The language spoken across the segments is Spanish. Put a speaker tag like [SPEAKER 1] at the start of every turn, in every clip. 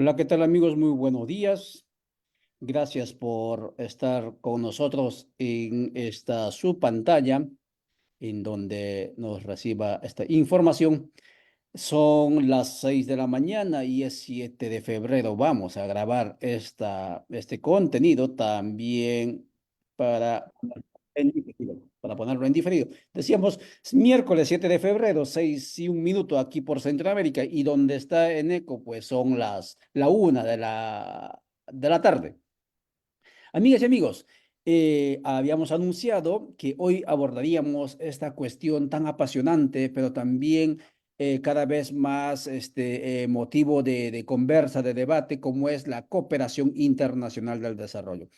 [SPEAKER 1] Hola, ¿qué tal amigos? Muy buenos días. Gracias por estar con nosotros en esta su pantalla, en donde nos reciba esta información. Son las 6 de la mañana y es 7 de febrero. Vamos a grabar este contenido también para, para ponerlo en diferido. Decíamos, es miércoles 7 de febrero, 6:01 aquí por Centroamérica, y donde está en eco, pues son la 1 de la tarde. Amigas y amigos, habíamos anunciado que hoy abordaríamos esta cuestión tan apasionante, pero también cada vez más motivo de conversa, de debate, como es la cooperación internacional del desarrollo.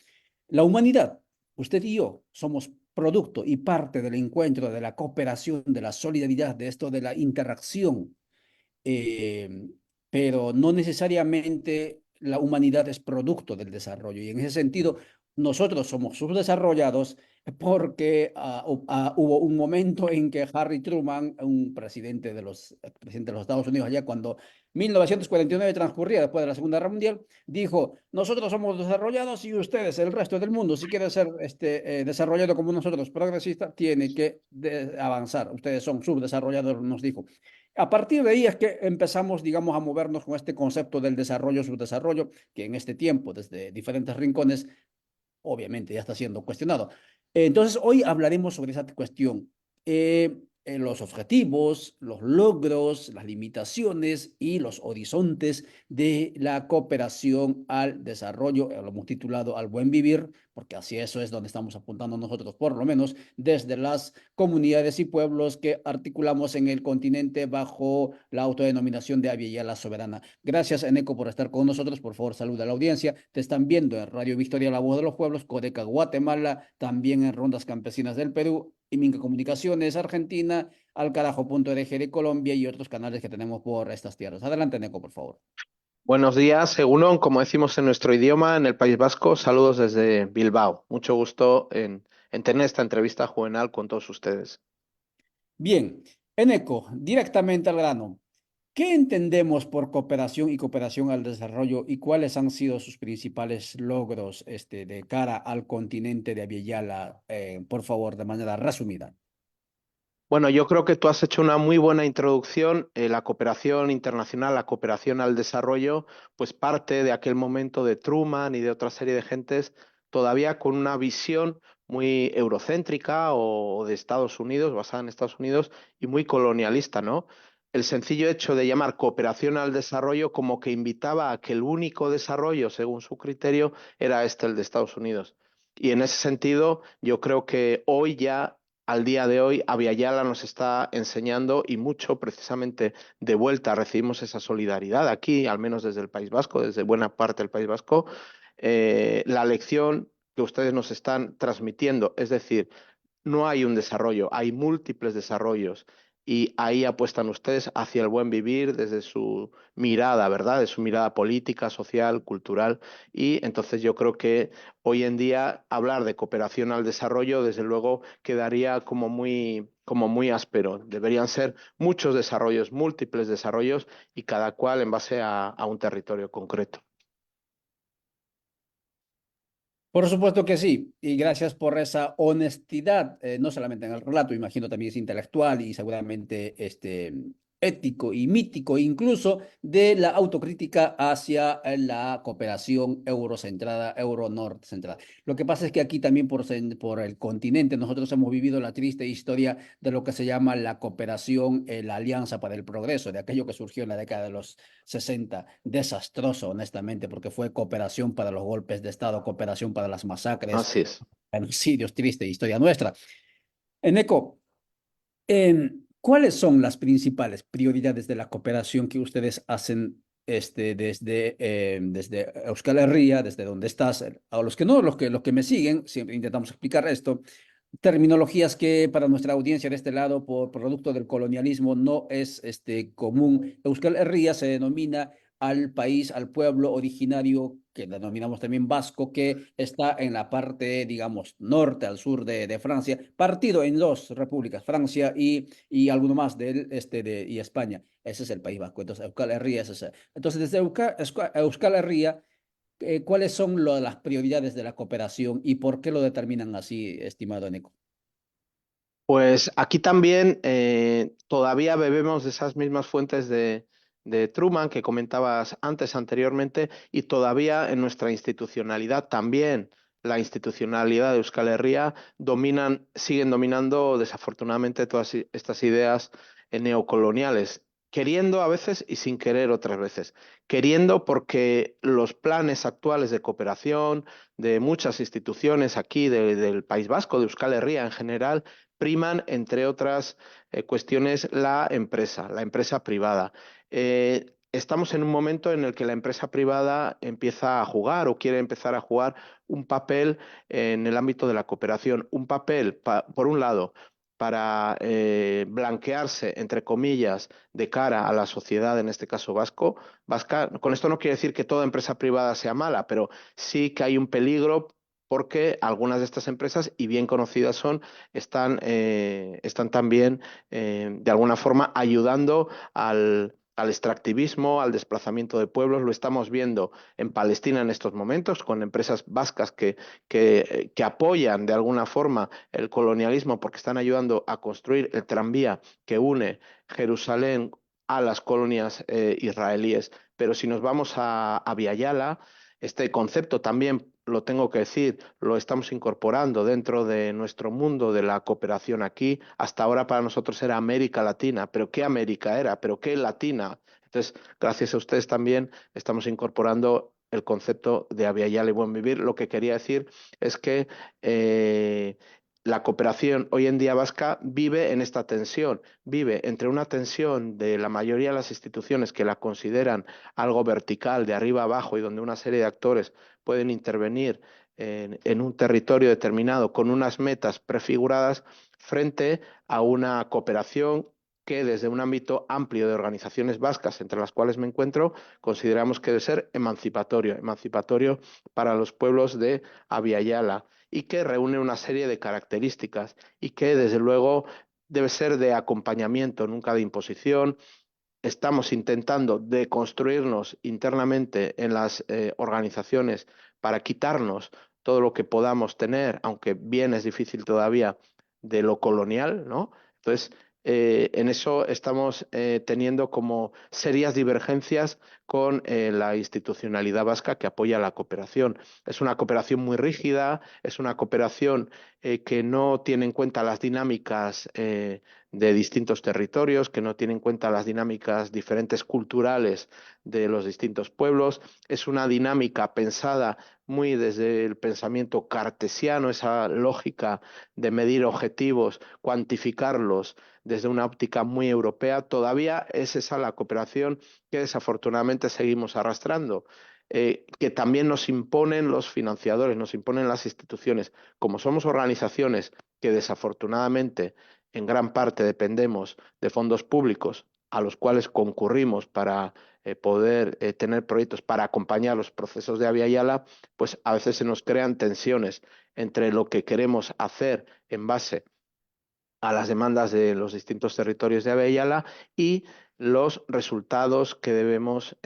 [SPEAKER 1] La humanidad, usted y yo, somos producto y parte del encuentro, de la cooperación, de la solidaridad, de esto, de la interacción, eh, pero no necesariamente la humanidad es producto del desarrollo. Y en ese sentido, nosotros somos subdesarrollados porque hubo un momento en que Harry Truman, un presidente de los Estados Unidos, allá cuando 1949 transcurría después de la Segunda Guerra Mundial, dijo, nosotros somos desarrollados y ustedes, el resto del mundo, si quiere ser desarrollado como nosotros, progresista, tiene que avanzar. Ustedes son subdesarrollados, nos dijo. A partir de ahí es que empezamos, digamos, a movernos con este concepto del desarrollo, subdesarrollo, que en este tiempo, desde diferentes rincones, obviamente ya está siendo cuestionado. Entonces, hoy hablaremos sobre esa cuestión. Los objetivos, los logros, las limitaciones y los horizontes de la cooperación al desarrollo, lo hemos titulado al buen vivir, porque así eso es donde estamos apuntando nosotros, por lo menos desde las comunidades y pueblos que articulamos en el continente bajo la autodenominación de Abya Soberana. Gracias, Eneco, por estar con nosotros. Por favor, saluda a la audiencia. Te están viendo en Radio Victoria, La Voz de los Pueblos, Codeca Guatemala, también en Rondas Campesinas del Perú, y Minca Comunicaciones Argentina, Alcarajo.org de Colombia y otros canales que tenemos por estas tierras. Adelante, Eneco, por favor.
[SPEAKER 2] Buenos días, Egunon, como decimos en nuestro idioma, en el País Vasco, saludos desde Bilbao. Mucho gusto en tener esta entrevista juvenil con todos ustedes.
[SPEAKER 1] Bien, Eneco, directamente al grano. ¿Qué entendemos por cooperación y cooperación al desarrollo y cuáles han sido sus principales logros de cara al continente de Abya? Por favor, de manera resumida.
[SPEAKER 2] Bueno, yo creo que tú has hecho una muy buena introducción. La cooperación internacional, la cooperación al desarrollo, pues parte de aquel momento de Truman y de otra serie de gentes, todavía con una visión muy eurocéntrica o de Estados Unidos, basada en Estados Unidos y muy colonialista, ¿no? El sencillo hecho de llamar cooperación al desarrollo como que invitaba a que el único desarrollo, según su criterio, era el de Estados Unidos. Y en ese sentido, yo creo que hoy ya al día de hoy, Aviala nos está enseñando y mucho precisamente de vuelta recibimos esa solidaridad aquí, al menos desde el País Vasco, desde buena parte del País Vasco, la lección que ustedes nos están transmitiendo, es decir, no hay un desarrollo, hay múltiples desarrollos y ahí apuestan ustedes hacia el buen vivir desde su mirada, ¿verdad? De su mirada política, social, cultural y entonces yo creo que hoy en día hablar de cooperación al desarrollo desde luego quedaría como muy áspero. Deberían ser muchos desarrollos, múltiples desarrollos y cada cual en base a un territorio concreto.
[SPEAKER 1] Por supuesto que sí, y gracias por esa honestidad, no solamente en el relato, imagino también es intelectual y seguramente ético y mítico, incluso de la autocrítica hacia la cooperación eurocentrada, euro-norte centrada. Lo que pasa es que aquí también por el continente nosotros hemos vivido la triste historia de lo que se llama la cooperación, la Alianza para el Progreso, de aquello que surgió en la década de los 60, desastroso honestamente, porque fue cooperación para los golpes de Estado, cooperación para las masacres,
[SPEAKER 2] Así es.
[SPEAKER 1] genocidios, triste historia nuestra. Eneco, ¿cuáles son las principales prioridades de la cooperación que ustedes hacen desde Euskal Herria, desde donde estás? A los que no, los que me siguen, siempre intentamos explicar esto. Terminologías que para nuestra audiencia de este lado, por producto del colonialismo, no es común. Euskal Herria se denomina al país, al pueblo originario, que denominamos también vasco, que está en la parte, digamos, norte al sur de Francia, partido en dos repúblicas, Francia y alguno más del y España. Ese es el País Vasco. Entonces, Euskal Herria es ese. Entonces, desde Euskal Herria, ¿cuáles son las prioridades de la cooperación y por qué lo determinan así, estimado Nico?
[SPEAKER 2] Pues aquí también todavía bebemos de esas mismas fuentes de Truman que comentabas antes, anteriormente, y todavía en nuestra institucionalidad también, la institucionalidad de Euskal Herria, siguen dominando desafortunadamente todas estas ideas neocoloniales, queriendo a veces y sin querer otras veces. Queriendo porque los planes actuales de cooperación de muchas instituciones aquí del País Vasco, de Euskal Herria en general, priman, entre otras cuestiones, la empresa privada. Estamos en un momento en el que la empresa privada empieza a jugar o quiere empezar a jugar un papel en el ámbito de la cooperación, un papel, por un lado, para blanquearse, entre comillas, de cara a la sociedad, en este caso vasca. Con esto no quiere decir que toda empresa privada sea mala, pero sí que hay un peligro porque algunas de estas empresas, y bien conocidas son, están también de alguna forma ayudando al extractivismo, al desplazamiento de pueblos. Lo estamos viendo en Palestina en estos momentos, con empresas vascas que apoyan de alguna forma el colonialismo porque están ayudando a construir el tranvía que une Jerusalén a las colonias israelíes. Pero si nos vamos a Viayala, este concepto también, lo tengo que decir, lo estamos incorporando dentro de nuestro mundo de la cooperación aquí. Hasta ahora para nosotros era América Latina, pero ¿qué América era? ¿Pero qué Latina? Entonces, gracias a ustedes también estamos incorporando el concepto de Aviala y Buen Vivir. Lo que quería decir es que la cooperación hoy en día vasca vive en esta tensión, vive entre una tensión de la mayoría de las instituciones que la consideran algo vertical, de arriba abajo, y donde una serie de actores pueden intervenir en un territorio determinado con unas metas prefiguradas, frente a una cooperación que desde un ámbito amplio de organizaciones vascas, entre las cuales me encuentro, consideramos que debe ser emancipatorio para los pueblos de Abya y que reúne una serie de características y que desde luego debe ser de acompañamiento, nunca de imposición. Estamos intentando deconstruirnos internamente en las organizaciones para quitarnos todo lo que podamos tener, aunque bien es difícil todavía, de lo colonial, ¿no? Entonces, en eso estamos teniendo como serias divergencias con la institucionalidad vasca que apoya la cooperación. Es una cooperación muy rígida, es una cooperación que no tiene en cuenta las dinámicas de distintos territorios, que no tiene en cuenta las dinámicas diferentes culturales de los distintos pueblos. Es una dinámica pensada muy desde el pensamiento cartesiano, esa lógica de medir objetivos, cuantificarlos desde una óptica muy europea. Todavía es esa la cooperación que desafortunadamente seguimos arrastrando. Que también nos imponen los financiadores, nos imponen las instituciones. Como somos organizaciones que desafortunadamente en gran parte dependemos de fondos públicos a los cuales concurrimos para poder tener proyectos para acompañar los procesos de Avia Yala, pues a veces se nos crean tensiones entre lo que queremos hacer en base a las demandas de los distintos territorios de Abya y los resultados que debemos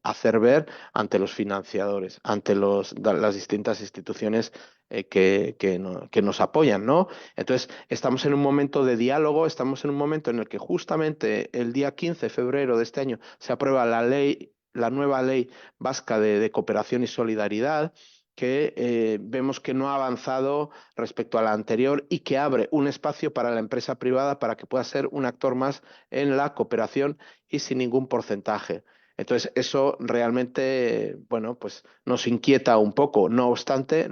[SPEAKER 2] hacer ver ante los financiadores, ante las distintas instituciones que nos apoyan, ¿no? Entonces, estamos en un momento de diálogo, estamos en un momento en el que justamente el día 15 de febrero de este año se aprueba la nueva ley vasca de cooperación y solidaridad, que vemos que no ha avanzado respecto a la anterior y que abre un espacio para la empresa privada para que pueda ser un actor más en la cooperación y sin ningún porcentaje. Entonces, eso realmente, bueno, pues nos inquieta un poco. No obstante,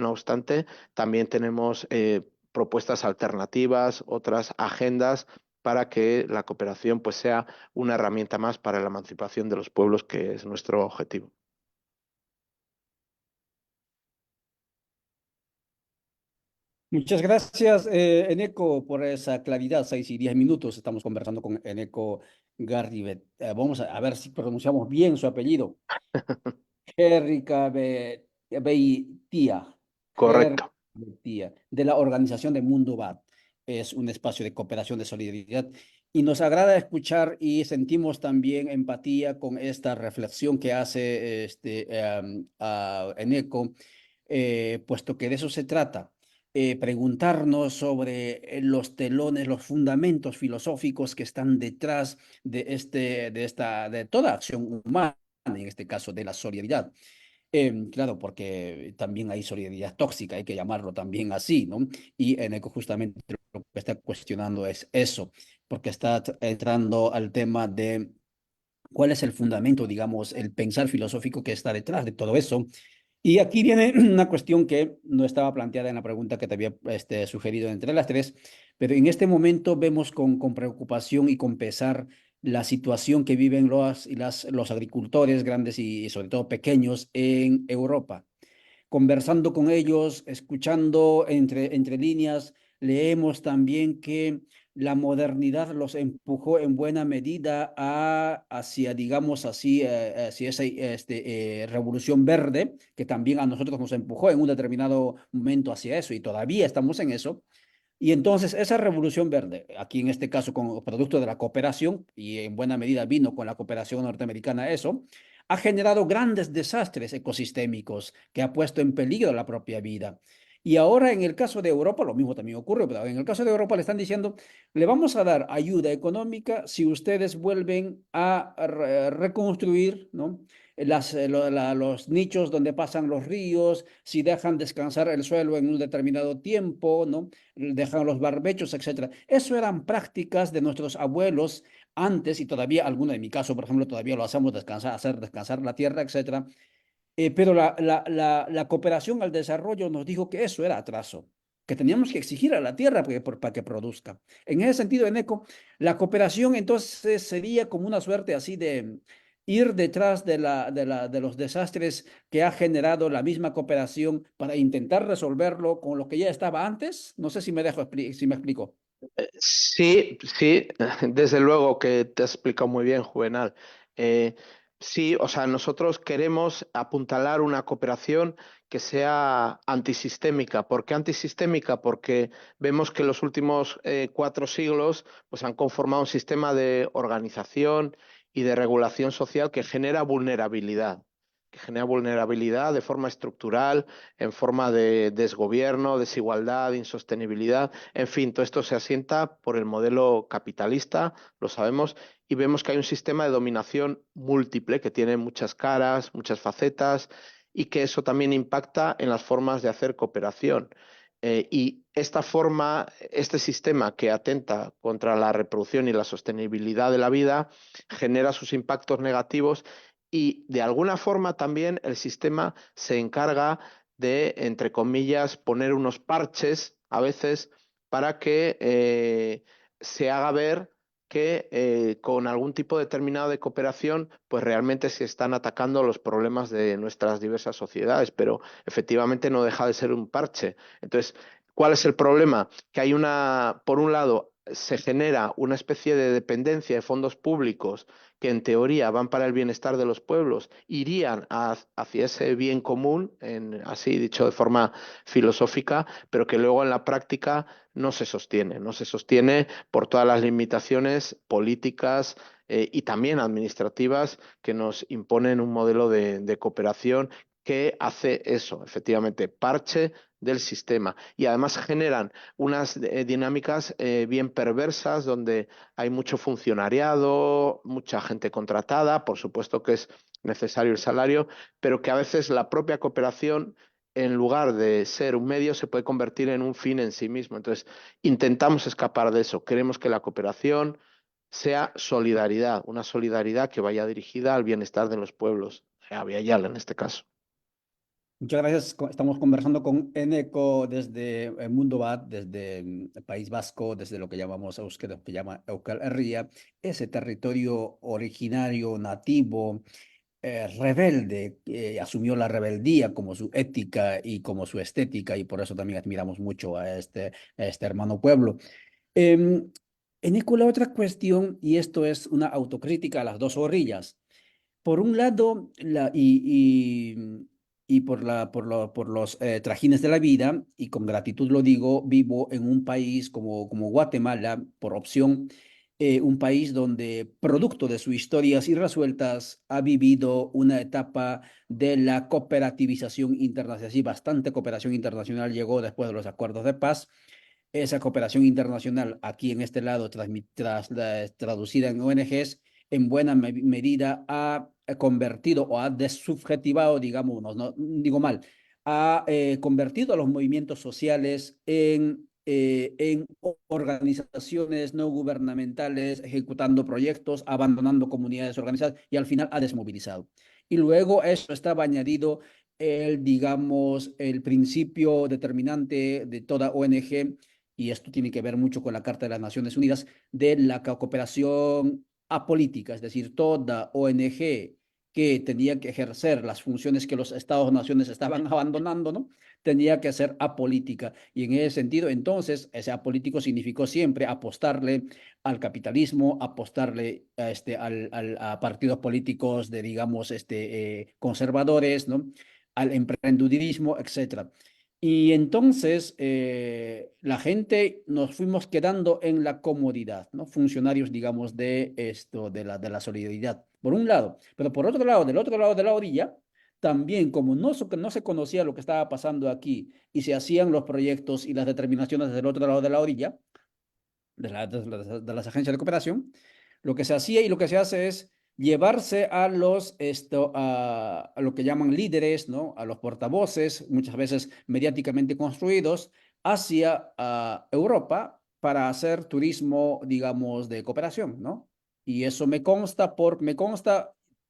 [SPEAKER 2] también tenemos propuestas alternativas, otras agendas para que la cooperación pues sea una herramienta más para la emancipación de los pueblos, que es nuestro objetivo.
[SPEAKER 1] Muchas gracias, Eneco, por esa claridad. 6 y 10 minutos estamos conversando con Eneco Garribet. Vamos a ver si pronunciamos bien su apellido. Gerrica Beitia,
[SPEAKER 2] Correcto.
[SPEAKER 1] Beitia, de la Organización de Mundo Bat. Es un espacio de cooperación, de solidaridad. Y nos agrada escuchar y sentimos también empatía con esta reflexión que hace Eneco, puesto que de eso se trata. Preguntarnos sobre los telones, los fundamentos filosóficos que están detrás de toda acción humana, en este caso de la solidaridad. Claro, porque también hay solidaridad tóxica, hay que llamarlo también así, ¿no? Y Eneco justamente lo que está cuestionando es eso, porque está entrando al tema de cuál es el fundamento, digamos, el pensar filosófico que está detrás de todo eso. Y aquí viene una cuestión que no estaba planteada en la pregunta que te había sugerido entre las tres, pero en este momento vemos con preocupación y con pesar la situación que viven los agricultores grandes y sobre todo pequeños en Europa. Conversando con ellos, escuchando entre líneas, leemos también que la modernidad los empujó en buena medida hacia, digamos así, hacia esa revolución verde, que también a nosotros nos empujó en un determinado momento hacia eso, y todavía estamos en eso. Y entonces esa revolución verde, aquí en este caso con producto de la cooperación, y en buena medida vino con la cooperación norteamericana eso, ha generado grandes desastres ecosistémicos que ha puesto en peligro la propia vida. Y ahora en el caso de Europa, lo mismo también ocurre, pero en el caso de Europa le están diciendo, le vamos a dar ayuda económica si ustedes vuelven a reconstruir, ¿no? Los nichos donde pasan los ríos, si dejan descansar el suelo en un determinado tiempo, ¿no? Dejan los barbechos, etcétera. Eso eran prácticas de nuestros abuelos antes y todavía, alguna en mi caso, por ejemplo, todavía lo hacemos descansar, hacer descansar la tierra, etcétera. Pero la cooperación al desarrollo nos dijo que eso era atraso, que teníamos que exigir a la tierra para que produzca. En ese sentido, Eneco, la cooperación entonces sería como una suerte así de ir detrás de los desastres que ha generado la misma cooperación para intentar resolverlo con lo que ya estaba antes. No sé si me si me explico.
[SPEAKER 2] Sí, sí, desde luego que te has explicado muy bien, Juvenal. Eh, sí, o sea, nosotros queremos apuntalar una cooperación que sea antisistémica. ¿Por qué antisistémica? Porque vemos que los últimos 4 siglos pues, han conformado un sistema de organización y de regulación social que genera vulnerabilidad de forma estructural, en forma de desgobierno, desigualdad, insostenibilidad. En fin, todo esto se asienta por el modelo capitalista, lo sabemos, y vemos que hay un sistema de dominación múltiple que tiene muchas caras, muchas facetas, y que eso también impacta en las formas de hacer cooperación. Y esta forma, este sistema que atenta contra la reproducción y la sostenibilidad de la vida, genera sus impactos negativos y de alguna forma también el sistema se encarga de, entre comillas, poner unos parches a veces para que se haga ver que con algún tipo determinado de cooperación, pues realmente se están atacando los problemas de nuestras diversas sociedades, pero efectivamente no deja de ser un parche. Entonces, ¿cuál es el problema? Que hay por un lado, se genera una especie de dependencia de fondos públicos que en teoría van para el bienestar de los pueblos, irían hacia ese bien común, así dicho de forma filosófica, pero que luego en la práctica no se sostiene por todas las limitaciones políticas y también administrativas que nos imponen un modelo de cooperación que hace eso, efectivamente, parche del sistema y además generan unas dinámicas bien perversas donde hay mucho funcionariado, mucha gente contratada, por supuesto que es necesario el salario, pero que a veces la propia cooperación, en lugar de ser un medio, se puede convertir en un fin en sí mismo. Entonces, intentamos escapar de eso. Queremos que la cooperación sea solidaridad, una solidaridad que vaya dirigida al bienestar de los pueblos, a Viayala en este caso.
[SPEAKER 1] Muchas gracias. Estamos conversando con Eneco desde el Mundo Bat, desde el País Vasco, desde lo que llamamos Euskera, que llama Euskal Herria, ese territorio originario, nativo, rebelde, asumió la rebeldía como su ética y como su estética, y por eso también admiramos mucho a este hermano pueblo. Em, Eneco, la otra cuestión, y esto es una autocrítica a las dos orillas. Por un lado, y por los trajines de la vida, y con gratitud lo digo, vivo en un país como Guatemala, por opción, un país donde, producto de sus historias irresueltas, ha vivido una etapa de la cooperativización internacional. Sí, bastante cooperación internacional llegó después de los acuerdos de paz. Esa cooperación internacional aquí en este lado, traducida en ONGs, en buena medida ha convertido o ha desubjetivado, digamos, no digo mal, ha convertido a los movimientos sociales en organizaciones no gubernamentales, ejecutando proyectos, abandonando comunidades organizadas y al final ha desmovilizado. Y luego eso estaba añadido digamos, el principio determinante de toda ONG, y esto tiene que ver mucho con la Carta de las Naciones Unidas, de la cooperación apolítica, es decir, toda ONG que tenía que ejercer las funciones que los Estados-naciones estaban abandonando, ¿no? Tenía que ser apolítica. Y en ese sentido, entonces, ese apolítico significó siempre apostarle al capitalismo, apostarle a partidos políticos de, digamos, conservadores, ¿no? Al emprendedurismo, etcétera. Y entonces la gente nos fuimos quedando en la comodidad, ¿no? Funcionarios, digamos, de esto, de la solidaridad, por un lado. Pero por otro lado, del otro lado de la orilla, también como no se conocía lo que estaba pasando aquí y se hacían los proyectos y las determinaciones del otro lado de la orilla, de las agencias de cooperación, lo que se hacía y lo que se hace es llevarse a lo que llaman líderes, ¿no? A los portavoces, muchas veces mediáticamente construidos, hacia Europa para hacer turismo, digamos, de cooperación, ¿no? Y eso me consta,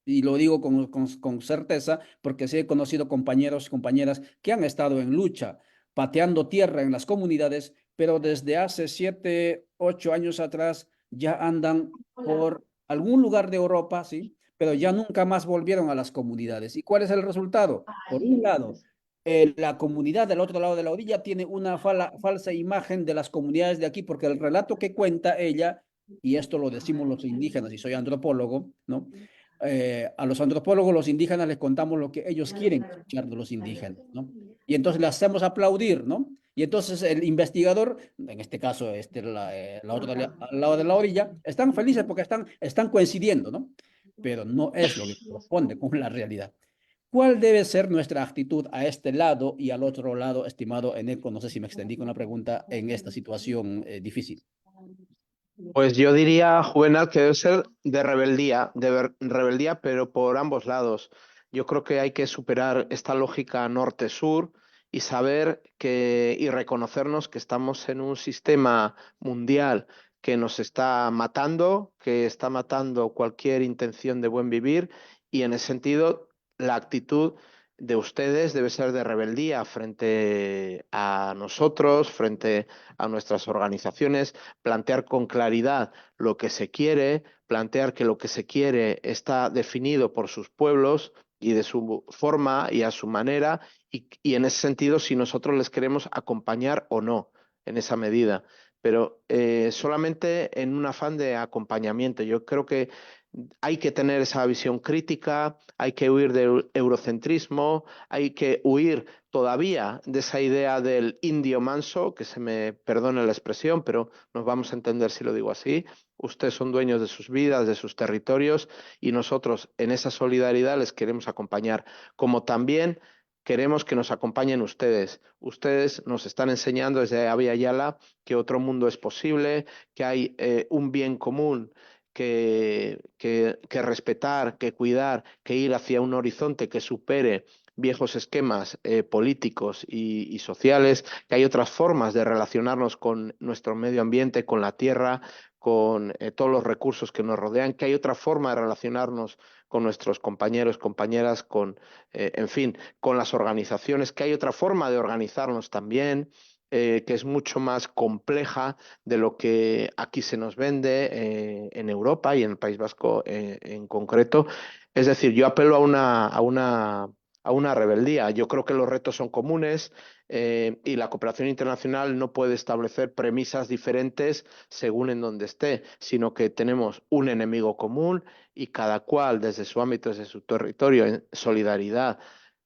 [SPEAKER 1] y lo digo con certeza, porque sí he conocido compañeros y compañeras que han estado en lucha, pateando tierra en las comunidades, pero desde hace 7, 8 años atrás ya andan por algún lugar de Europa, ¿sí? Pero ya nunca más volvieron a las comunidades. ¿Y cuál es el resultado? Por un lado, la comunidad del otro lado de la orilla tiene una falsa imagen de las comunidades de aquí, porque el relato que cuenta ella, y esto lo decimos los indígenas, y soy antropólogo, ¿no? A los antropólogos, los indígenas, les contamos lo que ellos quieren escuchar de los indígenas, ¿no? Y entonces le hacemos aplaudir, ¿no? Y entonces el investigador, en este caso la otra al lado de la orilla, están felices porque están coincidiendo, ¿no? Pero no es lo que corresponde con la realidad. ¿Cuál debe ser nuestra actitud a este lado y al otro lado, estimado Eneco? No sé si me extendí con la pregunta en esta situación difícil.
[SPEAKER 2] Pues yo diría, Juvenal, que debe ser de rebeldía, rebeldía, pero por ambos lados. Yo creo que hay que superar esta lógica norte-sur y saber que y reconocernos que estamos en un sistema mundial que nos está matando, que está matando cualquier intención de buen vivir, y en ese sentido la actitud de ustedes debe ser de rebeldía frente a nosotros, frente a nuestras organizaciones, plantear con claridad lo que se quiere, plantear que lo que se quiere está definido por sus pueblos y de su forma y a su manera, y en ese sentido si nosotros les queremos acompañar o no en esa medida, pero solamente en un afán de acompañamiento. Yo creo que hay que tener esa visión crítica, hay que huir del eurocentrismo, hay que huir todavía de esa idea del indio manso, que se me perdone la expresión, pero nos vamos a entender si lo digo así. Ustedes son dueños de sus vidas, de sus territorios, y nosotros en esa solidaridad les queremos acompañar, como también queremos que nos acompañen ustedes. Ustedes nos están enseñando desde Abya Yala que otro mundo es posible, que hay un bien común que respetar, que cuidar, que ir hacia un horizonte que supere viejos esquemas políticos y sociales, que hay otras formas de relacionarnos con nuestro medio ambiente, con la tierra, con todos los recursos que nos rodean, que hay otra forma de relacionarnos con nuestros compañeros, compañeras, en fin, con las organizaciones, que hay otra forma de organizarnos también, que es mucho más compleja de lo que aquí se nos vende en Europa y en el País Vasco en concreto. Es decir, yo apelo a una rebeldía. Yo creo que los retos son comunes y la cooperación internacional no puede establecer premisas diferentes según en donde esté, sino que tenemos un enemigo común y cada cual desde su ámbito, desde su territorio, en solidaridad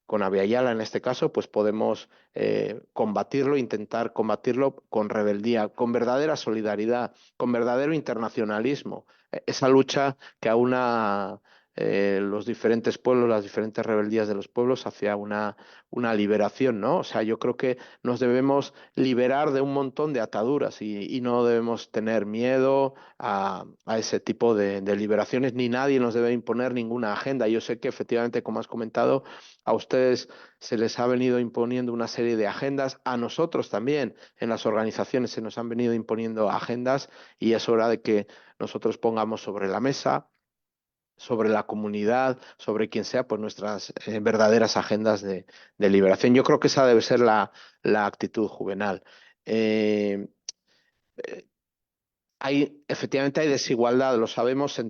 [SPEAKER 2] con Abya en este caso, pues podemos combatirlo, intentar combatirlo con rebeldía, con verdadera solidaridad, con verdadero internacionalismo. Esa lucha que aúna los diferentes pueblos, las diferentes rebeldías de los pueblos hacia una liberación, ¿no? O sea, yo creo que nos debemos liberar de un montón de ataduras y no debemos tener miedo a ese tipo de liberaciones, ni nadie nos debe imponer ninguna agenda. Yo sé que efectivamente, como has comentado, a ustedes se les ha venido imponiendo una serie de agendas, a nosotros también en las organizaciones se nos han venido imponiendo agendas y es hora de que nosotros pongamos sobre la mesa, sobre la comunidad, sobre quien sea, pues nuestras verdaderas agendas de liberación. Yo creo que esa debe ser la actitud juvenal. Eh, efectivamente hay desigualdad, lo sabemos,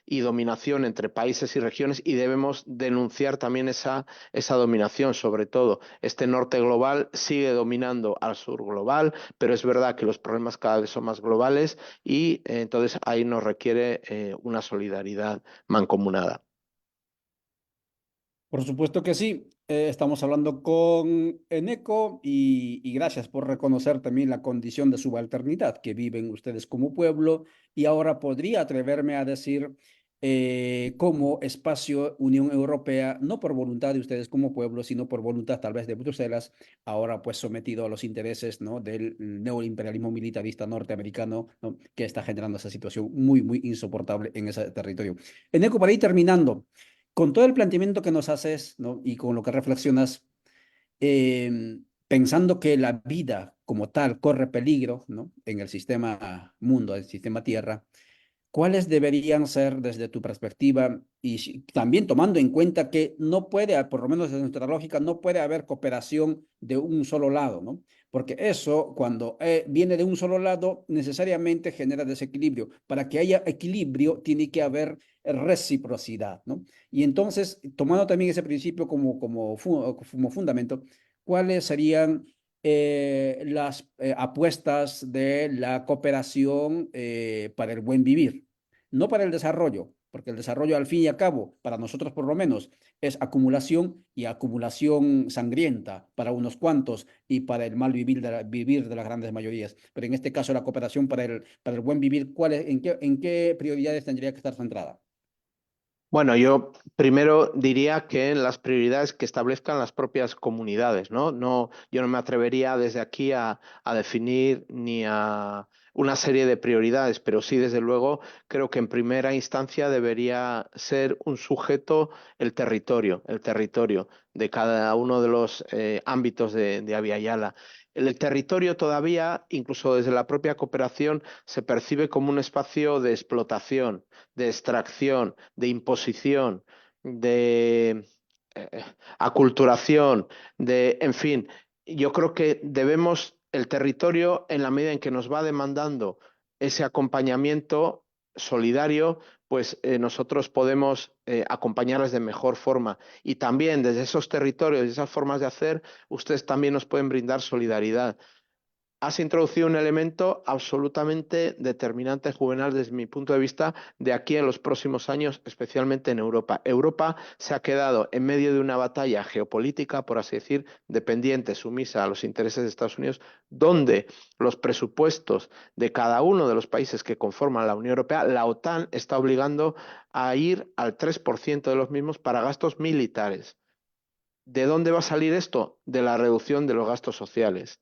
[SPEAKER 2] y dominación entre países y regiones y debemos denunciar también esa dominación, sobre todo. Este norte global sigue dominando al sur global, pero es verdad que los problemas cada vez son más globales y entonces ahí nos requiere una solidaridad mancomunada.
[SPEAKER 1] Por supuesto que sí. Estamos hablando con Eneco y gracias por reconocer también la condición de subalternidad que viven ustedes como pueblo. Y ahora podría atreverme a decir como espacio Unión Europea, no por voluntad de ustedes como pueblo, sino por voluntad tal vez de Bruselas, ahora pues sometido a los intereses, ¿no?, del neoimperialismo militarista norteamericano, ¿no?, que está generando esa situación muy, muy insoportable en ese territorio. Eneco, para ir terminando. Con todo el planteamiento que nos haces, ¿no?, y con lo que reflexionas, pensando que la vida como tal corre peligro, ¿no?, en el sistema mundo, el sistema Tierra, ¿cuáles deberían ser desde tu perspectiva y también tomando en cuenta que no puede, por lo menos desde nuestra lógica, no puede haber cooperación de un solo lado, ¿no? Porque eso, cuando viene de un solo lado, necesariamente genera desequilibrio. Para que haya equilibrio, tiene que haber reciprocidad, ¿no? Y entonces, tomando también ese principio como fundamento, ¿cuáles serían las apuestas de la cooperación para el buen vivir? No para el desarrollo, porque el desarrollo al fin y al cabo, para nosotros por lo menos, es acumulación y acumulación sangrienta para unos cuantos y para el mal vivir de las grandes mayorías. Pero en este caso, la cooperación para el buen vivir, ¿en qué prioridades tendría que estar centrada?
[SPEAKER 2] Bueno, yo primero diría que en las prioridades que establezcan las propias comunidades, ¿no? Yo no me atrevería desde aquí a definir ni a una serie de prioridades, pero sí, desde luego, creo que en primera instancia debería ser un sujeto el territorio de cada uno de los ámbitos de Abya Yala. El territorio todavía, incluso desde la propia cooperación, se percibe como un espacio de explotación, de extracción, de imposición, de aculturación, en fin, yo creo que debemos el territorio en la medida en que nos va demandando ese acompañamiento solidario, pues nosotros podemos acompañarles de mejor forma. Y también desde esos territorios y esas formas de hacer, ustedes también nos pueden brindar solidaridad. Has introducido un elemento absolutamente determinante, Juvenal, desde mi punto de vista, de aquí en los próximos años, especialmente en Europa. Europa se ha quedado en medio de una batalla geopolítica, por así decir, dependiente, sumisa a los intereses de Estados Unidos, donde los presupuestos de cada uno de los países que conforman la Unión Europea, la OTAN está obligando a ir al 3% de los mismos para gastos militares. ¿De dónde va a salir esto? De la reducción de los gastos sociales.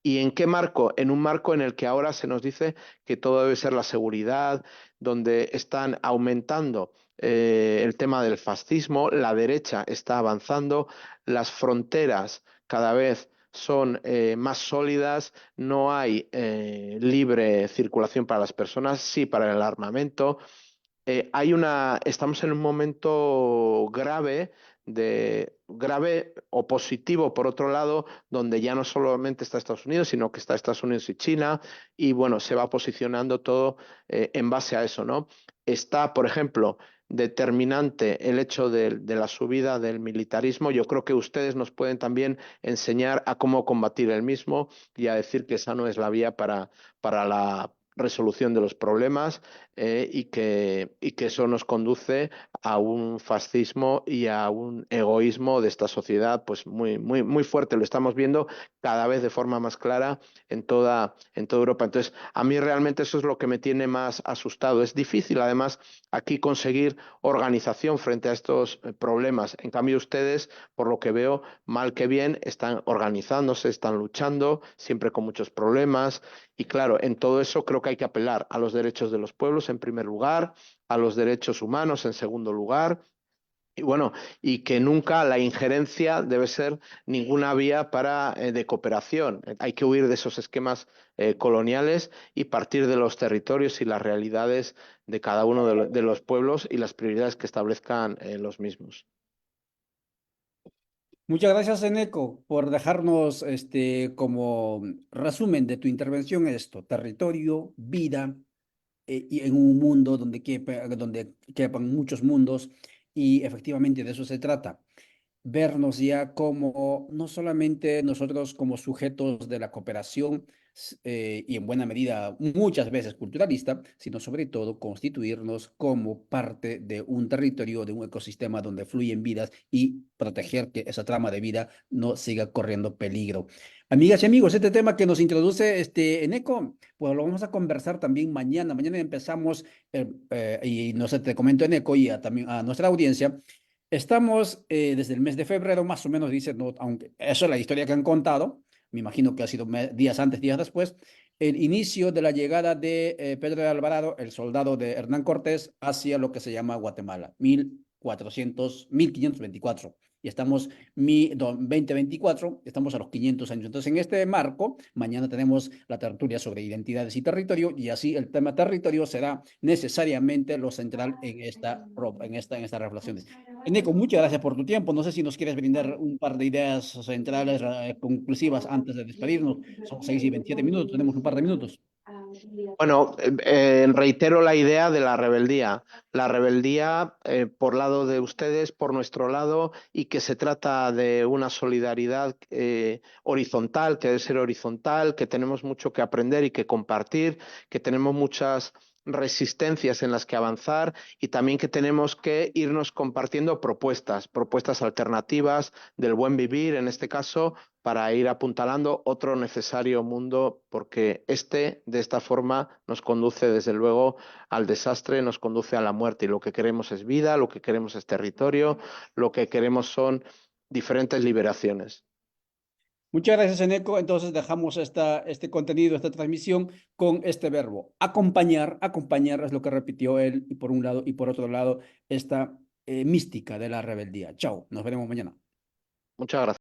[SPEAKER 2] ¿Y en qué marco? En un marco en el que ahora se nos dice que todo debe ser la seguridad, donde están aumentando el tema del fascismo, la derecha está avanzando, las fronteras cada vez son más sólidas, no hay libre circulación para las personas, sí para el armamento, estamos en un momento grave o positivo, por otro lado, donde ya no solamente está Estados Unidos, sino que está Estados Unidos y China, y bueno, se va posicionando todo en base a eso, ¿no? Está, por ejemplo, determinante el hecho de la subida del militarismo. Yo creo que ustedes nos pueden también enseñar a cómo combatir el mismo y a decir que esa no es la vía para la resolución de los problemas, y que eso nos conduce a un fascismo y a un egoísmo de esta sociedad pues muy fuerte. Lo estamos viendo cada vez de forma más clara en toda Europa. Entonces, a mí realmente eso es lo que me tiene más asustado. Es difícil, además, aquí conseguir organización frente a estos problemas. En cambio, ustedes, por lo que veo, mal que bien, están organizándose, están luchando, siempre con muchos problemas. Y claro, en todo eso creo que hay que apelar a los derechos de los pueblos en primer lugar, a los derechos humanos en segundo lugar, y bueno, y que nunca la injerencia debe ser ninguna vía de cooperación. Hay que huir de esos esquemas coloniales y partir de los territorios y las realidades de cada uno de los pueblos y las prioridades que establezcan los mismos.
[SPEAKER 1] Muchas gracias, Eneco, por dejarnos como resumen de tu intervención esto, territorio, vida, y en un mundo donde quepan muchos mundos, y efectivamente de eso se trata. Vernos ya como no solamente nosotros como sujetos de la cooperación, y en buena medida muchas veces culturalista, sino sobre todo constituirnos como parte de un territorio, de un ecosistema donde fluyen vidas y proteger que esa trama de vida no siga corriendo peligro. Amigas y amigos, este tema que nos introduce en ECO, pues lo vamos a conversar también mañana. Mañana empezamos, y no sé, te comento en ECO y también a nuestra audiencia. Estamos desde el mes de febrero, más o menos, dice, no, aunque eso es la historia que han contado, me imagino que ha sido días antes, días después, el inicio de la llegada de Pedro de Alvarado, el soldado de Hernán Cortés, hacia lo que se llama Guatemala, 1524. Y estamos 2024, estamos a los 500 años. Entonces, en este marco, mañana tenemos la tertulia sobre identidades y territorio, y así el tema territorio será necesariamente lo central en esta reflexión. Eneco, muchas gracias por tu tiempo. No sé si nos quieres brindar un par de ideas centrales, conclusivas antes de despedirnos. Son 6:27, tenemos un par de minutos.
[SPEAKER 2] Bueno, reitero la idea de la rebeldía por lado de ustedes, por nuestro lado, y que se trata de una solidaridad horizontal, que debe ser horizontal, que tenemos mucho que aprender y que compartir, que tenemos muchas resistencias en las que avanzar y también que tenemos que irnos compartiendo propuestas alternativas del buen vivir, en este caso, para ir apuntalando otro necesario mundo, porque de esta forma, nos conduce desde luego al desastre, nos conduce a la muerte, y lo que queremos es vida, lo que queremos es territorio, lo que queremos son diferentes liberaciones.
[SPEAKER 1] Muchas gracias, Eneco. Entonces dejamos este contenido, esta transmisión con este verbo. Acompañar, acompañar es lo que repitió él, y por un lado, y por otro lado, esta mística de la rebeldía. Chao, nos veremos mañana.
[SPEAKER 2] Muchas gracias.